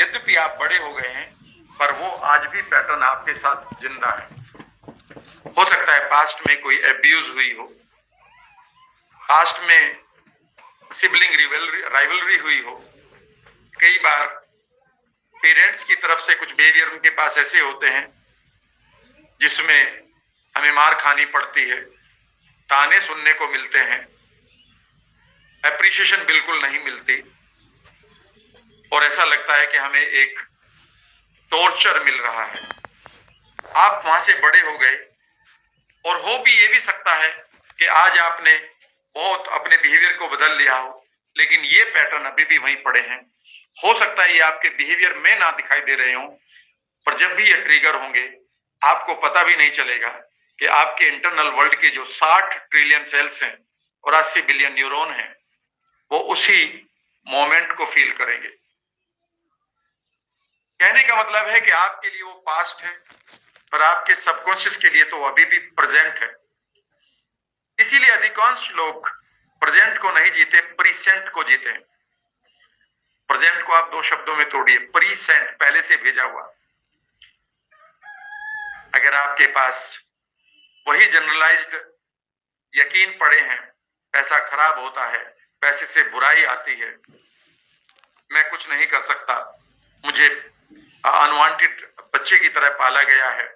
यद्यपि आप बड़े हो गए हैं, पर वो आज भी पैटर्न आपके साथ जिंदा है। हो सकता है पास्ट में कोई एब्यूज हुई हो, पास्ट में सिबलिंग राइवलरी हुई हो, कई बार पेरेंट्स की तरफ से कुछ बिहेवियर उनके पास ऐसे होते हैं जिसमें हमें मार खानी पड़ती है, ताने सुनने को मिलते हैं, एप्रिसिएशन बिल्कुल नहीं मिलती और ऐसा लगता है कि हमें एक टॉर्चर मिल रहा है। आप वहां से बड़े हो गए और हो भी ये भी सकता है कि आज आपने बहुत अपने बिहेवियर को बदल लिया हो, लेकिन ये पैटर्न अभी भी वहीं पड़े हैं। हो सकता है ये आपके बिहेवियर में ना दिखाई दे रहे हों, पर जब भी ये ट्रिगर होंगे आपको पता भी नहीं चलेगा कि आपके इंटरनल वर्ल्ड के जो 60 ट्रिलियन सेल्स हैं और 80 बिलियन न्यूरॉन हैं, वो उसी मोमेंट को फील करेंगे। कहने का मतलब है कि आपके लिए वो पास्ट है, पर आपके सबकॉन्शियस के लिए तो अभी भी प्रेजेंट है। इसीलिए अधिकांश लोग प्रेजेंट को नहीं जीते, प्रीसेंट को जीते हैं। प्रेजेंट को आप 2 शब्दों में तोड़िए, प्रीसेंट, पहले से भेजा हुआ। अगर आपके पास वही जनरलाइज्ड यकीन पड़े हैं, पैसा खराब होता है, पैसे से बुराई आती है, मैं कुछ नहीं कर सकता, मुझे अनवांटेड बच्चे की तरह पाला गया है,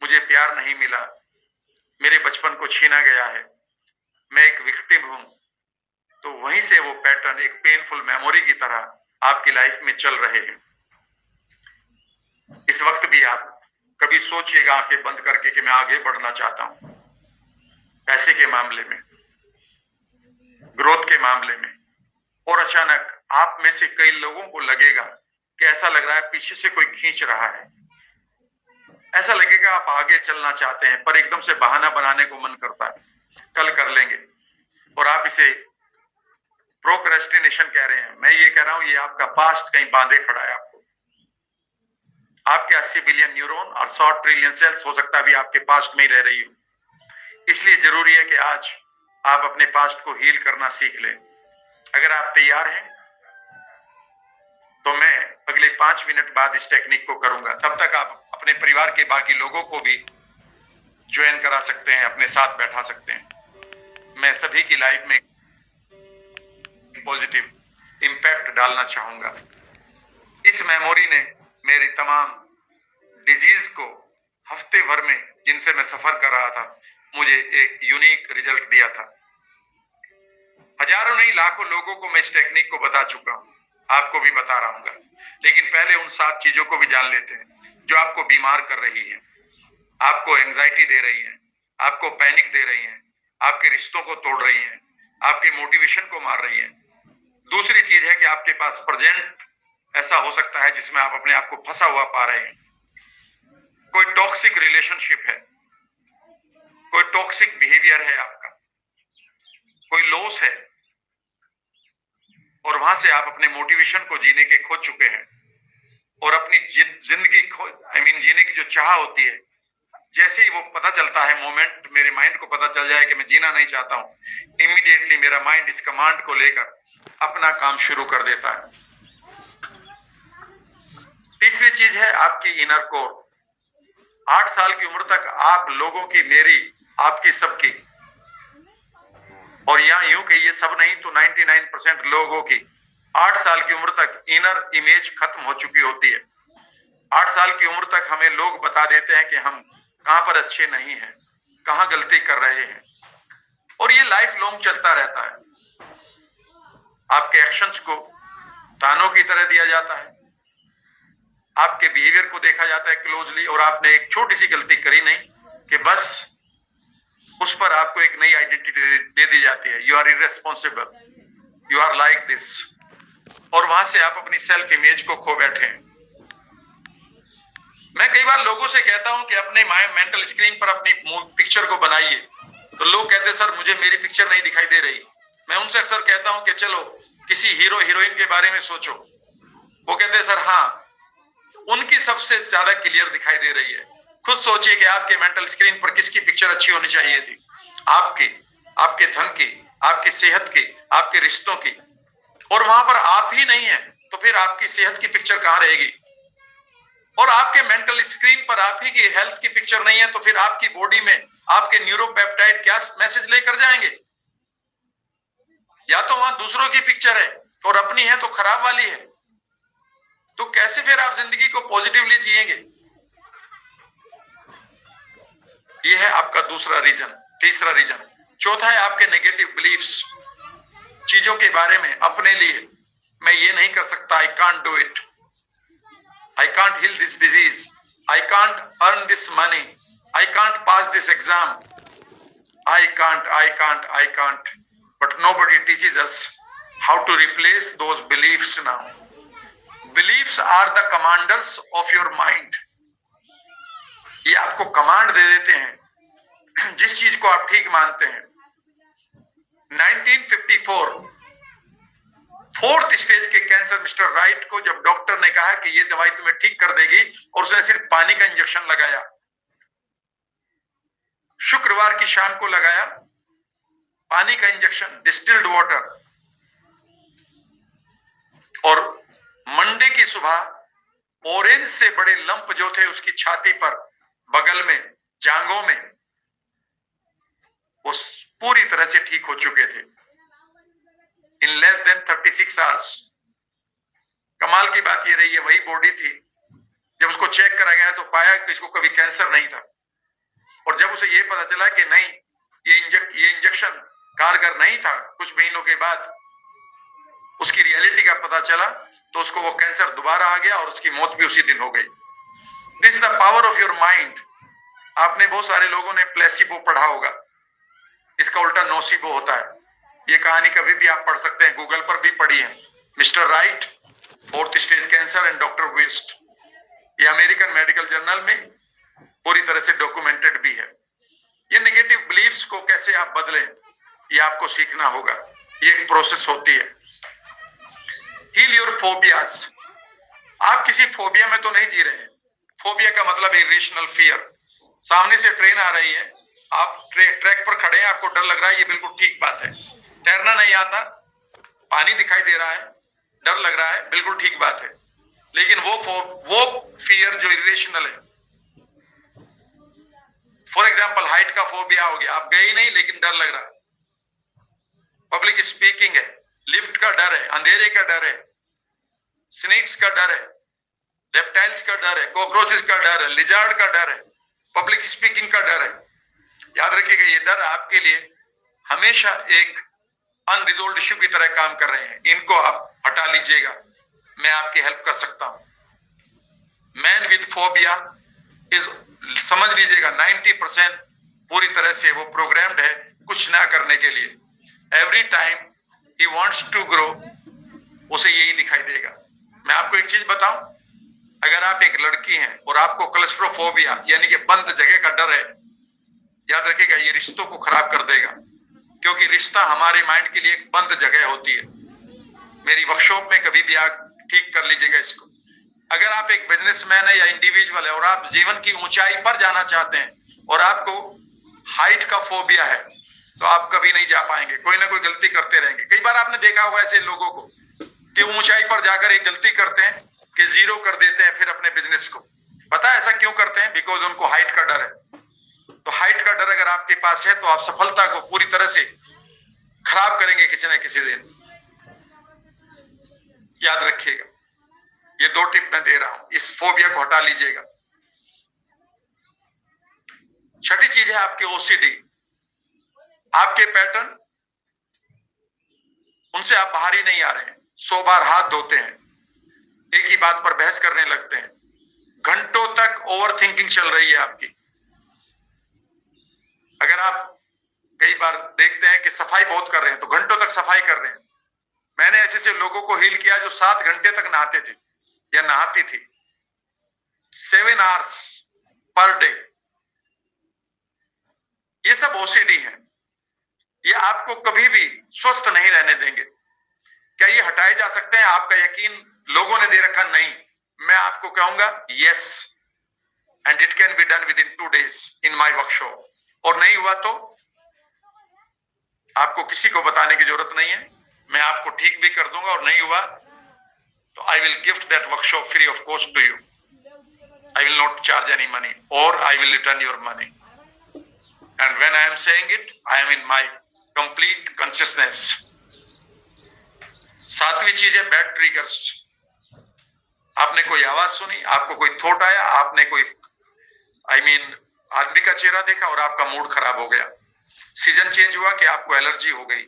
मुझे प्यार नहीं मिला, मेरे बचपन को छीना गया है, मैं एक विक्टिम हूं, तो वहीं से वो पैटर्न एक पेनफुल मेमोरी की तरह आपकी लाइफ में चल रहे हैं। इस वक्त भी आप कभी सोचिएगा आंखें बंद करके कि मैं आगे बढ़ना चाहता हूं, पैसे के मामले में, ग्रोथ के मामले में, और अचानक आप में से कई लोगों को लगेगा कि ऐसा लग रहा है पीछे से कोई खींच रहा है, ऐसा लगेगा आप आगे चलना चाहते हैं पर एकदम से बहाना बनाने को मन करता है, कल कर लेंगे, और आप इसे प्रोक्रेस्टिनेशन कह रहे हैं। मैं ये कह रहा हूं ये आपका पास्ट कहीं बांधे खड़ा है आपको। आपके 80 बिलियन न्यूरॉन और 100 ट्रिलियन सेल्स हो सकता है अभी आपके पास्ट में ही रह रही हो। इसलिए जरूरी है कि आज आप अपने पास्ट को हील करना सीख लें। अगर आप तैयार हैं तो मैं अगले 5 मिनट बाद इस टेक्निक को करूंगा। तब तक आप अपने परिवार के बाकी लोगों को भी ज्वाइन करा सकते हैं, अपने साथ बैठा सकते हैं। मैं सभी की लाइफ में पॉजिटिव इंपैक्ट डालना चाहूंगा। इस मेमोरी ने मेरी तमाम डिजीज को हफ्ते भर में जिनसे मैं सफर कर रहा था, मुझे एक यूनिक रिजल्ट दिया था। हजारों नहीं लाखों लोगों को मैं इस टेक्निक को बता चुका हूं, आपको भी बता रहा हूं। लेकिन पहले उन 7 चीजों को भी जान लेते हैं जो आपको बीमार कर रही है, आपको एंजाइटी दे रही है, आपको पैनिक दे रही है, आपके रिश्तों को तोड़ रही है, आपके मोटिवेशन को मार रही है। दूसरी चीज है कि आपके पास प्रेजेंट ऐसा हो सकता है जिसमें आप अपने आप को फंसा हुआ पा रहे हैं। कोई टॉक्सिक रिलेशनशिप है, कोई टॉक्सिक बिहेवियर है आपका, कोई लॉस है, और वहां से आप अपने मोटिवेशन को जीने के खो चुके हैं और अपनी जिंदगी जीने की जो चाह होती है, जैसे ही वो पता चलता है मोमेंट, मेरे माइंड को पता चल जाए कि मैं जीना नहीं चाहता हूं, इमीडिएटली मेरा माइंड इस कमांड को लेकर अपना काम शुरू कर देता है। तीसरी चीज है आपकी इनर कोर। 8 साल की उम्र तक आप लोगों की, मेरी, आपकी, सबकी, और यहां यूं कि ये सब नहीं तो 99% लोगों की 8 साल की उम्र तक इनर इमेज खत्म हो चुकी होती है। 8 साल की उम्र तक हमें लोग बता देते हैं कि हम कहां पर अच्छे नहीं हैं, कहां गलती कर रहे हैं, और ये लाइफ लॉन्ग चलता रहता है। आपके एक्शंस को तानों की तरह दिया जाता है, आपके बिहेवियर को देखा जाता है क्लोजली, और आपने एक छोटी सी गलती करी नहीं कि बस उस पर आपको एक नई आइडेंटिटी दे दी जाती है। You are irresponsible, you are like this, और वहां से आप अपनी सेल्फ इमेज को खो बैठे हैं। मैं कई बार लोगों से कहता हूं कि अपने मेंटल स्क्रीन पर अपनी पिक्चर को बनाइए, तो लोग कहते हैं सर मुझे मेरी पिक्चर नहीं दिखाई दे रही। मैं उनसे अक्सर कहता हूं कि चलो किसी हीरो हीरोइन के बारे में सोचो। वो कहते हैं सर हाँ, उनकी सबसे ज्यादा क्लियर दिखाई दे रही है। खुद सोचिए कि आपके मेंटल स्क्रीन पर किसकी पिक्चर अच्छी होनी चाहिए थी, आपकी, आपके धन की, आपकी सेहत की, आपके रिश्तों की, और वहां पर आप ही नहीं है, तो फिर आपकी सेहत की पिक्चर कहां रहेगी? और आपके मेंटल स्क्रीन पर आप ही की हेल्थ की पिक्चर नहीं है, तो फिर आपकी बॉडी में आपके न्यूरोपेप्टाइड क्या मैसेज लेकर जाएंगे? या तो वहां दूसरों की पिक्चर है और अपनी है तो खराब वाली है। तो कैसे फिर आप जिंदगी को पॉजिटिवली जिएंगे? यह है आपका दूसरा रीजन। तीसरा रीजन, चौथा है आपके नेगेटिव बिलीफ्स। चीजों के बारे में अपने लिए, मैं ये नहीं कर सकता, I can't do it, I can't heal this disease, I can't earn this money, I can't pass this exam, I can't, I can't, I can't. But nobody teaches us how to replace those beliefs now. Beliefs are the commanders of your mind. ये आपको command दे देते हैं जिस चीज को आप ठीक मानते हैं। 1954 फोर्थ स्टेज के कैंसर मिस्टर राइट को जब डॉक्टर ने कहा कि ये दवाई तुम्हें ठीक कर देगी, और उसने सिर्फ पानी का इंजेक्शन लगाया, शुक्रवार की शाम को लगाया पानी का इंजेक्शन, डिस्टिल्ड वाटर, और मंडे की सुबह ऑरेंज से बड़े लंप जो थे उसकी छाती पर, बगल में, जांघों में, वो पूरी तरह से ठीक हो चुके थे इन लेस देन 36 आवर्स। कमाल की बात ये रही है, वही बॉडी थी, जब उसको चेक करा गया तो पाया कि इसको कभी कैंसर नहीं था। और जब उसे ये पता चला कि नहीं, ये इंजेक्शन कारगर नहीं था, कुछ महीनों के बाद उसकी रियलिटी का पता चला, तो उसको वो कैंसर दोबारा आ गया और उसकी मौत भी उसी दिन हो गई। This is the power of your mind. आपने बहुत सारे लोगों ने प्लेसिबो पढ़ा होगा, इसका उल्टा नोसिबो होता है। ये कहानी कभी भी आप पढ़ सकते हैं, गूगल पर भी पढ़ी है। Mister right, fourth stage cancer and doctor west. ये अमेरिकन मेडिकल जर्नल में पूरी तरह से डॉक्यूमेंटेड भी है। ये नेगेटिव बिलीफ्स को कैसे आप बदलें, ये आपको सीखना होगा। ये एक प्रोसेस होती है। Heal your phobias. आप किसी फोबिया में तो नहीं जी रहे हैं। फोबिया का मतलब इरेशनल फियर। सामने से ट्रेन आ रही है, आप ट्रैक पर खड़े हैं, आपको डर लग रहा है, ये बिल्कुल ठीक बात है। तैरना नहीं आता, पानी दिखाई दे रहा है, डर लग रहा है, बिल्कुल ठीक बात है। लेकिन वो फियर जो इरेशनल है, फॉर एग्जाम्पल हाइट का फोबिया हो गया, आप गए ही नहीं लेकिन डर लग रहा है। पब्लिक स्पीकिंग है, लिफ्ट का डर है, अंधेरे का डर है, स्नेक्स का डर है, रेप्टाइल्स का डर है, कॉकरोचेस का डर है, लिजार्ड का डर है, पब्लिक स्पीकिंग का डर है। याद रखिएगा, ये डर आपके लिए हमेशा एक अनरिजोल्व इश्यू की तरह काम कर रहे हैं। इनको आप हटा लीजिएगा, मैं आपकी हेल्प कर सकता हूं। मैन विद फोबिया इज, समझ लीजिएगा, 90% पूरी तरह से वो प्रोग्राम्ड है कुछ ना करने के लिए। Every time he wants to grow, उसे यही दिखाई देगा। मैं आपको एक चीज बताऊं, अगर आप एक लड़की हैं और आपको क्लस्ट्रोफोबिया यानी कि बंद जगह का डर है, याद रखिएगा ये रिश्तों को खराब कर देगा, क्योंकि रिश्ता हमारे माइंड के लिए एक बंद जगह होती है। मेरी वर्कशॉप में कभी भी आप ठीक कर लीजिएगा इसको। अगर आप एक बिजनेसमैन है या इंडिविजुअल है और आप जीवन की ऊंचाई पर जाना चाहते हैं और आपको हाइट का फोबिया है, तो आप कभी नहीं जा पाएंगे, कोई ना कोई गलती करते रहेंगे। कई बार आपने देखा होगा ऐसे लोगों को कि ऊंचाई पर जाकर एक गलती करते हैं कि जीरो कर देते हैं फिर अपने बिजनेस को। पता है ऐसा क्यों करते हैं? बिकॉज उनको हाइट का डर है। तो हाइट का डर अगर आपके पास है तो आप सफलता को पूरी तरह से खराब करेंगे किसी न किसी दिन। याद रखिएगा, ये 2 टिप मैं दे रहा हूं, इस फोबिया को हटा लीजिएगा। छठी चीज है आपके ओसीडी, आपके पैटर्न, उनसे आप बाहर ही नहीं आ रहे हैं। 100 बार हाथ धोते हैं, एक ही बात पर बहस करने लगते हैं, घंटों तक ओवर थिंकिंग चल रही है आपकी। अगर आप कई बार देखते हैं कि सफाई बहुत कर रहे हैं तो घंटों तक सफाई कर रहे हैं। मैंने ऐसे लोगों को हील किया जो 7 घंटे तक नहाते थे या नहाती थी, 7 आवर्स पर डे। ये सब ओसीडी है, ये आपको कभी भी स्वस्थ नहीं रहने देंगे। क्या ये हटाए जा सकते हैं? आपका यकीन लोगों ने दे रखा? नहीं। मैं आपको कहूंगा yes, and it can be done with in 2 days in my workshop. और नहीं हुआ तो आपको किसी को बताने की जरूरत नहीं है, मैं आपको ठीक भी कर दूंगा। और नहीं हुआ तो I will gift that workshop free of cost to you. I will not charge any money, or I will return your money. And when I am saying it, I am in my complete consciousness. सातवीं चीज है bad triggers. आपने कोई आवाज सुनी, आपको कोई thought आया, आपने कोई आदमी का चेहरा देखा और आपका मूड खराब हो गया. सीजन चेंज हुआ कि आपको एलर्जी हो गई.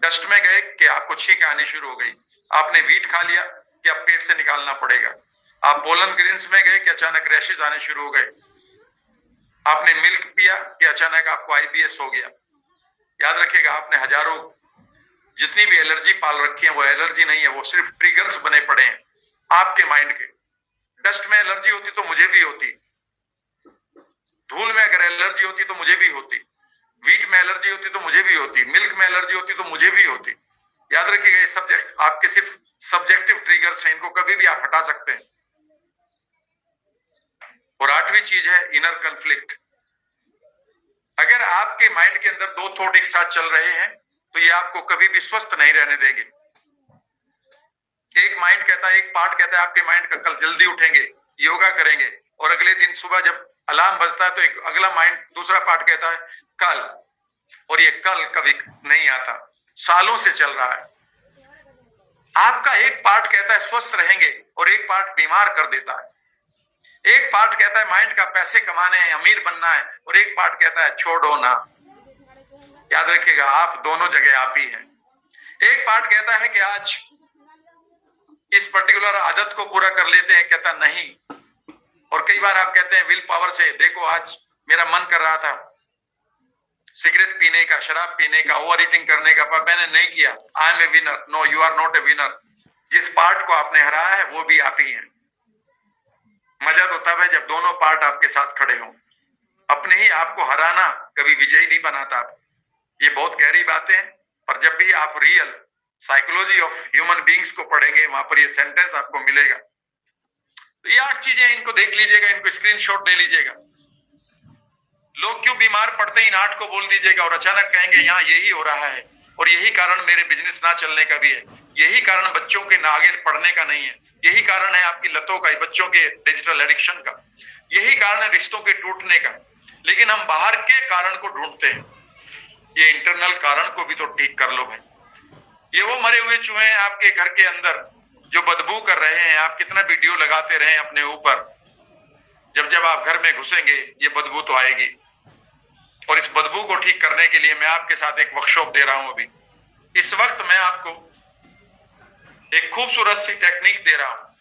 डस्ट में गए कि आपको छींक आनी शुरू हो गई. आपने वीट खा लिया कि अब पेट से निकालना पड़ेगा. आप पोलन ग्रेन्स में गए कि अचानक रैशेज आने शुरू हो गए. आपने मिल्क पिया कि अचानक आपको आईबीएस हो गया. याद रखिएगा, आपने हजारों जितनी भी एलर्जी पाल रखी है वो एलर्जी नहीं है, वो सिर्फ ट्रिगर्स बने पड़े हैं आपके माइंड के. डस्ट में एलर्जी होती तो मुझे भी होती, धूल में अगर एलर्जी होती तो मुझे भी होती, वीट में एलर्जी होती तो मुझे भी होती, मिल्क में एलर्जी होती तो मुझे भी होती. याद रखिएगा, ये सब्जेक्ट आपके सिर्फ सब्जेक्टिव ट्रिगर्स हैं, इनको कभी भी आप हटा सकते हैं. और आठवीं चीज है इनर कन्फ्लिक्ट. अगर आपके माइंड के अंदर दो थॉट एक साथ चल रहे हैं तो ये आपको कभी भी स्वस्थ नहीं रहने देंगे. एक माइंड कहता है, एक पार्ट कहता है आपके माइंड का कल जल्दी उठेंगे, योगा करेंगे, और अगले दिन सुबह जब अलार्म बजता है तो एक अगला माइंड दूसरा पार्ट कहता है कल, और ये कल कभी नहीं आता, सालों से चल रहा है. आपका एक पार्ट कहता है स्वस्थ रहेंगे और एक पार्ट बीमार कर देता है. एक पार्ट कहता है माइंड का पैसे कमाने हैं, अमीर बनना है, और एक पार्ट कहता है छोड़ो ना. याद रखिएगा, आप दोनों जगह आप ही हैं. एक पार्ट कहता है कि आज इस पर्टिकुलर आदत को पूरा कर लेते हैं, कहता नहीं. और कई बार आप कहते हैं विल पावर से, देखो आज मेरा मन कर रहा था सिगरेट पीने का, शराब पीने का, ओवर ईटिंग करने का, पर मैंने नहीं किया. I am a winner. No, you are not a winner. जिस पार्ट को आपने हराया है वो भी आप ही हैं. मजा तो तब है जब दोनों पार्ट आपके साथ खड़े हों. अपने ही आपको हराना कभी विजयी नहीं बनाता. ये बहुत गहरी बातें हैं, पर जब भी आप real psychology of human beings को पढ़ेंगे वहां पर ये सेंटेंस आपको मिलेगा. तो ये 8 चीजें, इनको देख लीजिएगा, इनको स्क्रीनशॉट ले लीजिएगा. लोग क्यों बीमार पड़ते हैं, इन 8 को बोल दीजिएगा और अचानक कहेंगे यहाँ यही हो रहा है, और यही कारण मेरे बिजनेस ना चलने का भी है, यही कारण बच्चों के ना आगे पढ़ने का नहीं है, यही कारण है आपकी लतों का, बच्चों के डिजिटल एडिक्शन का, यही कारण है रिश्तों के टूटने का. लेकिन हम बाहर के कारण को ढूंढते हैं. ये इंटरनल कारण को भी तो ठीक कर लो भाई. ये वो मरे हुए चूहे हैं आपके घर के अंदर जो बदबू कर रहे हैं. आप कितना वीडियो लगाते रहे अपने ऊपर, जब जब आप घर में घुसेंगे ये बदबू तो आएगी. और इस बदबू को ठीक करने के लिए मैं आपके साथ एक वर्कशॉप दे रहा हूं. अभी इस वक्त मैं आपको एक खूबसूरत सी टेक्निक दे रहा हूं.